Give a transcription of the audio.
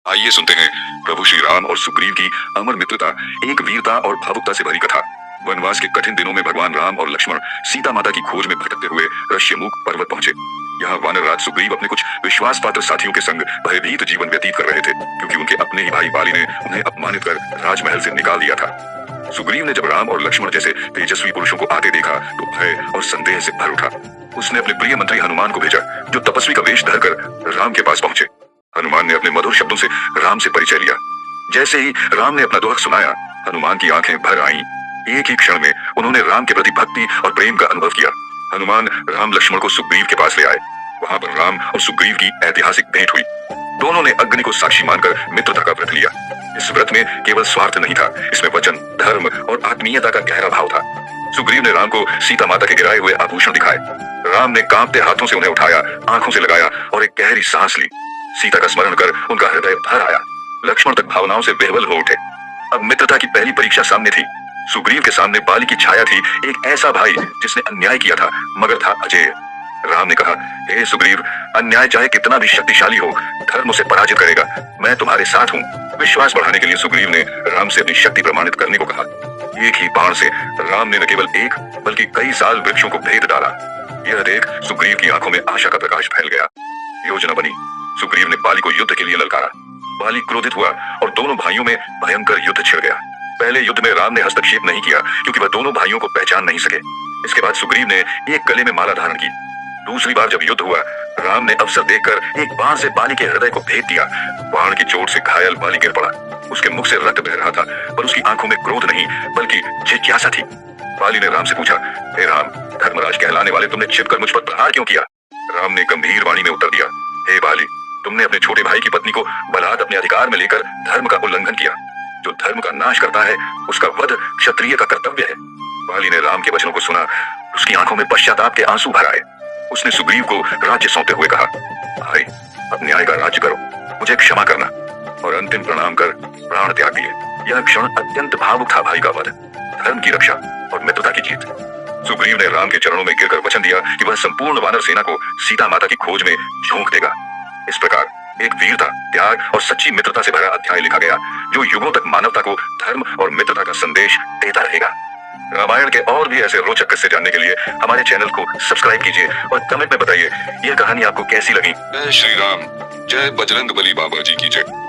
आइए सुनते हैं प्रभु श्री राम और सुग्रीव की अमर मित्रता, एक वीरता और भावुकता से भरी कथा। वनवास के कठिन दिनों में भगवान राम और लक्ष्मण सीता माता की खोज में भटकते हुए ऋष्यमुख पर्वत पहुंचे। यहाँ वानर राज सुग्रीव अपने कुछ विश्वास पात्र साथियों के संग भयभीत जीवन व्यतीत कर रहे थे, क्योंकि उनके अपने ही भाई बाली ने उन्हें अपमानित कर राजमहल से निकाल दिया था। सुग्रीव ने जब राम और लक्ष्मण जैसे तेजस्वी पुरुषों को आते देखा तो भय और संदेह से भर उठा। उसने अपने प्रिय मंत्री हनुमान को भेजा, जो तपस्वी का वेश धरकर राम के पास पहुंचे। हनुमान ने अपने मधुर शब्दों से राम से परिचय लिया। जैसे ही राम ने अपना दोहा सुनाया, हनुमान की आंखें भर आईं। एक ही क्षण में उन्होंने राम के प्रति भक्ति और प्रेम का अनुभव किया। हनुमान राम लक्ष्मण को सुग्रीव के पास ले आए। वहां पर राम और सुग्रीव की ऐतिहासिक भेंट हुई। दोनों ने अग्नि को साक्षी मानकर मित्रता का व्रत लिया। इस व्रत में केवल स्वार्थ नहीं था, इसमें वचन, धर्म और आत्मीयता का गहरा भाव था। सुग्रीव ने राम को सीता माता के गिराए हुए आभूषण दिखाए। राम ने कांपते हाथों से उन्हें उठाया, आंखों से लगाया और एक गहरी सांस ली। सीता का स्मरण कर उनका हृदय भर आया। लक्ष्मण तक भावनाओं से बेहवल हो उठे। अब मित्रता की पहली परीक्षा सामने थी। सुग्रीव के सामने बाली की छाया थी, एक ऐसा भाई जिसने अन्याय किया था मगर था अजेय। राम ने कहा, हे सुग्रीव, अन्याय चाहे कितना भी शक्तिशाली हो, धर्म उसे पराजित करेगा। मैं तुम्हारे साथ हूँ। विश्वास बढ़ाने के लिए सुग्रीव ने राम से अपनी शक्ति प्रमाणित करने को कहा। एक ही बाण से राम ने न केवल एक बल्कि कई साल वृक्षों को भेद डाला। यह देख सुग्रीव की आंखों में आशा का प्रकाश फैल गया। योजना बनी। सुग्रीव ने बाली को युद्ध के लिए ललकारा। बाली क्रोधित हुआ और दोनों भाइयों में भयंकर युद्ध छिड़ गया। पहले युद्ध में राम ने हस्तक्षेप नहीं किया, क्योंकि वह दोनों भाइयों को पहचान नहीं सके। इसके बाद सुग्रीव ने एक गले में माला धारण की। दूसरी बार जब युद्ध हुआ, राम ने अवसर देखकर एक बाण से बाली के हृदय को भेद दिया। बाण की चोट से घायल बाली गिर पड़ा। उसके मुख से रक्त बह रहा था, पर उसकी आंखों में क्रोध नहीं बल्कि जिज्ञासा थी। बाली ने राम से पूछा, हे राम, धर्मराज कहलाने वाले तुमने छिपकर मुझ पर प्रहार क्यों किया? राम ने गंभीर वाणी में उत्तर दिया, हे बाली, तुमने अपने छोटे भाई की पत्नी को बलात् अपने अधिकार में लेकर धर्म का उल्लंघन किया। जो धर्म का नाश करता है, उसका वध क्षत्रिय का कर्तव्य है। बाली ने राम के वचनों को सुना। उसकी आंखों में पश्चाताप के आंसू भर आए। उसने सुग्रीव को राज्य सौंपते हुए कहा, भाई, अब न्याय का राज्य करो, मुझे क्षमा करना। और अंतिम प्रणाम कर प्राण त्याग दिए। यह क्षण अत्यंत भावुक था। भाई का वध, धर्म की रक्षा और मित्रता की जीत। सुग्रीव ने राम के चरणों में गिरकर वचन दिया कि वह संपूर्ण वानर सेना को सीता माता की खोज में झोंक देगा। इस प्रकार एक वीरता, त्याग और सच्ची मित्रता से भरा अध्याय लिखा गया, जो युगों तक मानवता को धर्म और मित्रता का संदेश देता रहेगा। रामायण के और भी ऐसे रोचक किस्से जानने के लिए हमारे चैनल को सब्सक्राइब कीजिए और कमेंट में बताइए यह कहानी आपको कैसी लगी। जय श्री राम, जय बजरंग बली बाबा जी की जय।